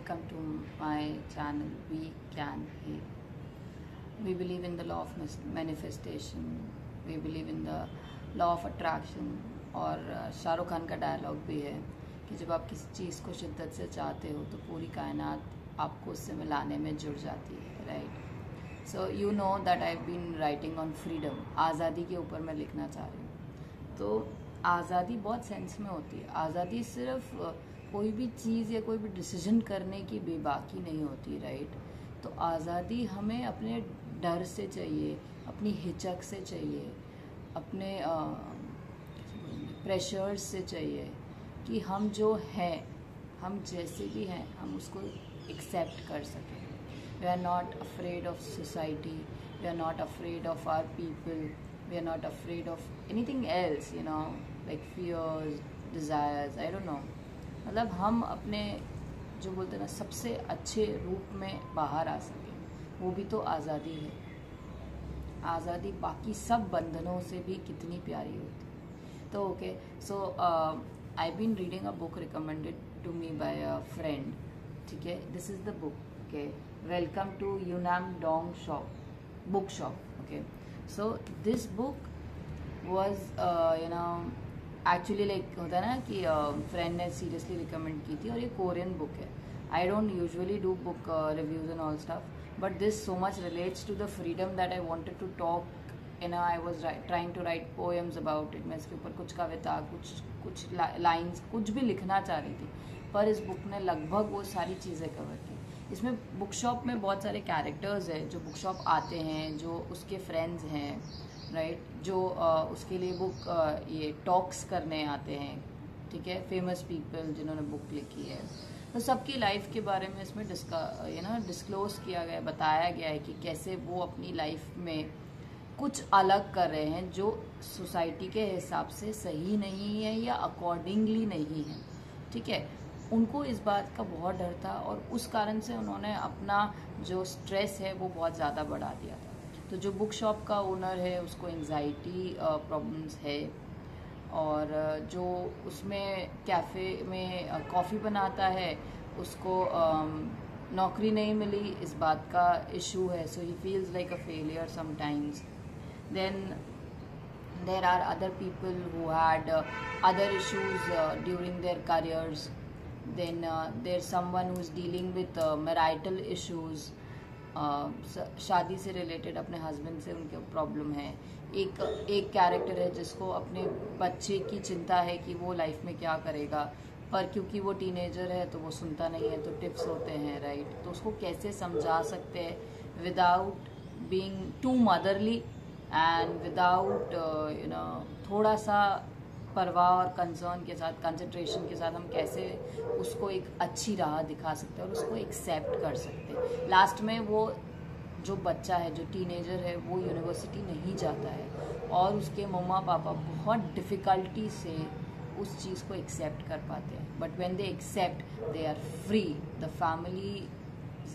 welcome to my channel We Can Heal. We believe in the law of manifestation, we believe in the law of attraction. और शाहरुख खान का dialogue भी है कि जब आप किसी चीज़ को शिद्दत से चाहते हो तो पूरी कायनात आपको उससे मिलाने में जुड़ जाती है, right? So you know that I have been writing on freedom, आज़ादी के ऊपर मैं लिखना चाह रही हूँ। तो आज़ादी बहुत सेंस में होती है। आज़ादी सिर्फ कोई भी चीज़ या कोई भी डिसीजन करने की बेबाकी नहीं होती, राइट? तो आज़ादी हमें अपने डर से चाहिए, अपनी हिचक से चाहिए, अपने प्रेशर्स से चाहिए कि हम जो हैं, हम जैसे भी हैं, हम उसको एक्सेप्ट कर सकें। We are not afraid of society, we are not afraid of our people, we are not afraid of anything else, you know, like fears, desires, I don't know. मतलब हम अपने जो बोलते हैं ना सबसे अच्छे रूप में बाहर आ सकें, वो भी तो आज़ादी है। आज़ादी बाकी सब बंधनों से भी कितनी प्यारी होती है। तो okay, so I been reading a book recommended to me by a friend, ठीक है? This is the book, okay, welcome to यूनाम डोंग shop book shop, okay. So this book was you know actually like होता है ना कि friend ने seriously recommend की थी, और ये कोरियन बुक है। I don't usually do book reviews and all stuff, but this so much relates to the freedom that I wanted to talk, you know. I was trying to write poems about it. मैं इसके ऊपर कुछ कविता, कुछ lines, कुछ भी लिखना चाह रही थी, पर इस बुक ने लगभग वो सारी चीज़ें कवर की। इसमें बुक शॉप में बहुत सारे कैरेक्टर्स हैं जो बुक शॉप आते हैं, जो उसके फ्रेंड्स हैं, राइट, जो उसके लिए बुक ये टॉक्स करने आते हैं, ठीक है, फेमस पीपल जिन्होंने बुक लिखी है। तो सबकी लाइफ के बारे में इसमें डिस्क्लोज किया गया, बताया गया है कि कैसे वो अपनी लाइफ में कुछ अलग कर रहे हैं जो सोसाइटी के हिसाब से सही नहीं है या अकॉर्डिंगली नहीं है, ठीक है। उनको इस बात का बहुत डर था, और उस कारण से उन्होंने अपना जो स्ट्रेस है वो बहुत ज़्यादा बढ़ा दिया था। तो जो बुक शॉप का ओनर है उसको एंजाइटी प्रॉब्लम्स है, और जो उसमें कैफ़े में कॉफ़ी बनाता है उसको नौकरी नहीं मिली, इस बात का इशू है। So he feels like a failure sometimes. Then there are other people who had other issues during their careers. Then there's someone who's dealing with marital issues, शादी से रिलेटेड अपने हस्बैंड से उनके प्रॉब्लम है। एक character है जिसको अपने बच्चे की चिंता है कि वो लाइफ में क्या करेगा, पर क्योंकि वो टीनेजर है तो वो सुनता नहीं है, तो टिप्स होते हैं, राइट? तो उसको कैसे समझा सकते हैं without being too motherly and without you know थोड़ा सा परवाह और कंसर्न के साथ, कंसंट्रेशन के साथ हम कैसे उसको एक अच्छी राह दिखा सकते हैं और उसको एक्सेप्ट कर सकते हैं। लास्ट में वो जो बच्चा है, जो टीनेजर है, वो यूनिवर्सिटी नहीं जाता है, और उसके मम्मा पापा बहुत डिफ़िकल्टी से उस चीज़ को एक्सेप्ट कर पाते हैं। But when they accept, they are free. The family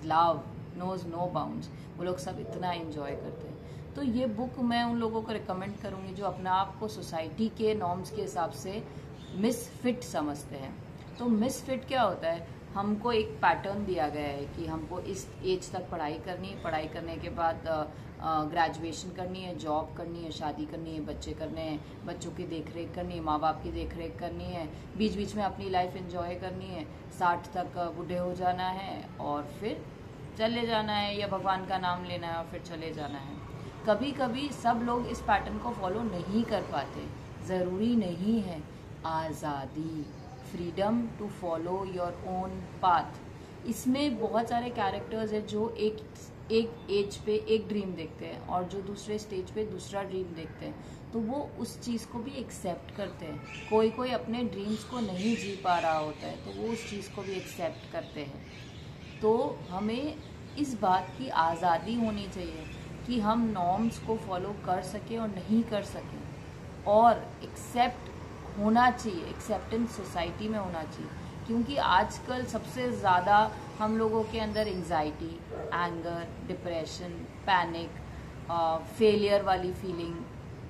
love knows no bounds. वो लोग सब इतना एंजॉय करते हैं। तो ये बुक मैं उन लोगों को रिकमेंड करूँगी जो अपने आप को सोसाइटी के नॉर्म्स के हिसाब से मिसफिट समझते हैं। तो मिसफिट क्या होता है? हमको एक पैटर्न दिया गया है कि हमको इस एज तक पढ़ाई करनी है, पढ़ाई करने के बाद ग्रेजुएशन करनी है, जॉब करनी है, शादी करनी है, बच्चे करने हैं, बच्चों की देखरेख करनी है, माँ बाप की देखरेख करनी है, बीच बीच में अपनी लाइफ एंजॉय करनी है, 60 तक बूढ़े हो जाना है और फिर चले जाना है, या भगवान का नाम लेना है और फिर चले जाना है। कभी कभी सब लोग इस पैटर्न को फॉलो नहीं कर पाते। ज़रूरी नहीं है। आज़ादी, freedom to follow your own path. इसमें बहुत सारे कैरेक्टर्स हैं जो एक एज पे एक ड्रीम देखते हैं, और जो दूसरे स्टेज पे दूसरा ड्रीम देखते हैं, तो वो उस चीज़ को भी एक्सेप्ट करते हैं। कोई अपने ड्रीम्स को नहीं जी पा रहा होता है, तो वो उस चीज़ को भी एक्सेप्ट करते हैं। तो हमें इस बात की आज़ादी होनी चाहिए कि हम नॉर्म्स को फॉलो कर सकें और नहीं कर सकें, और एक्सेप्ट होना चाहिए, एक्सेप्टेंस सोसाइटी में होना चाहिए। क्योंकि आजकल सबसे ज़्यादा हम लोगों के अंदर anxiety, anger, depression, panic, failure वाली फीलिंग,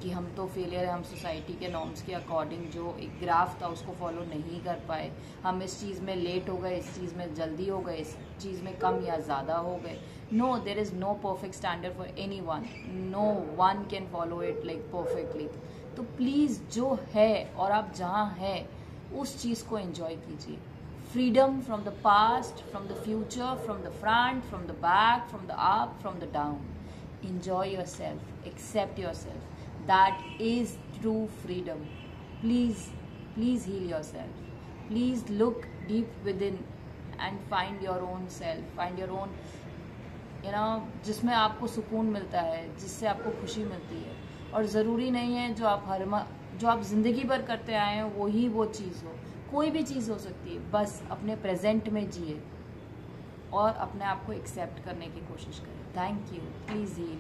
कि हम तो फेलियर है, हम सोसाइटी के नॉर्म्स के अकॉर्डिंग जो एक ग्राफ था उसको फॉलो नहीं कर पाए, हम इस चीज़ में लेट हो गए, इस चीज़ में जल्दी हो गए, इस चीज़ में कम या ज़्यादा हो गए. No, there is no perfect standard for anyone. No one can follow it like perfectly. तो प्लीज़ जो है और आप जहाँ हैं उस चीज़ को एंजॉय कीजिए. Freedom from the past, from the future, from the front, from the back, from the up, from the down. Enjoy yourself. Accept yourself. That is true freedom. Please, please heal yourself. Please look deep within and find your own self. Find your own, जिसमें आपको सुकून मिलता है, जिससे आपको खुशी मिलती है. और ज़रूरी नहीं है जो आप ज़िंदगी भर करते आए हैं वही वो चीज़ हो. कोई भी चीज़ हो सकती है. बस अपने प्रेजेंट में जिए और अपने आप को एक्सेप्ट करने की कोशिश करें. Thank you. Please heal.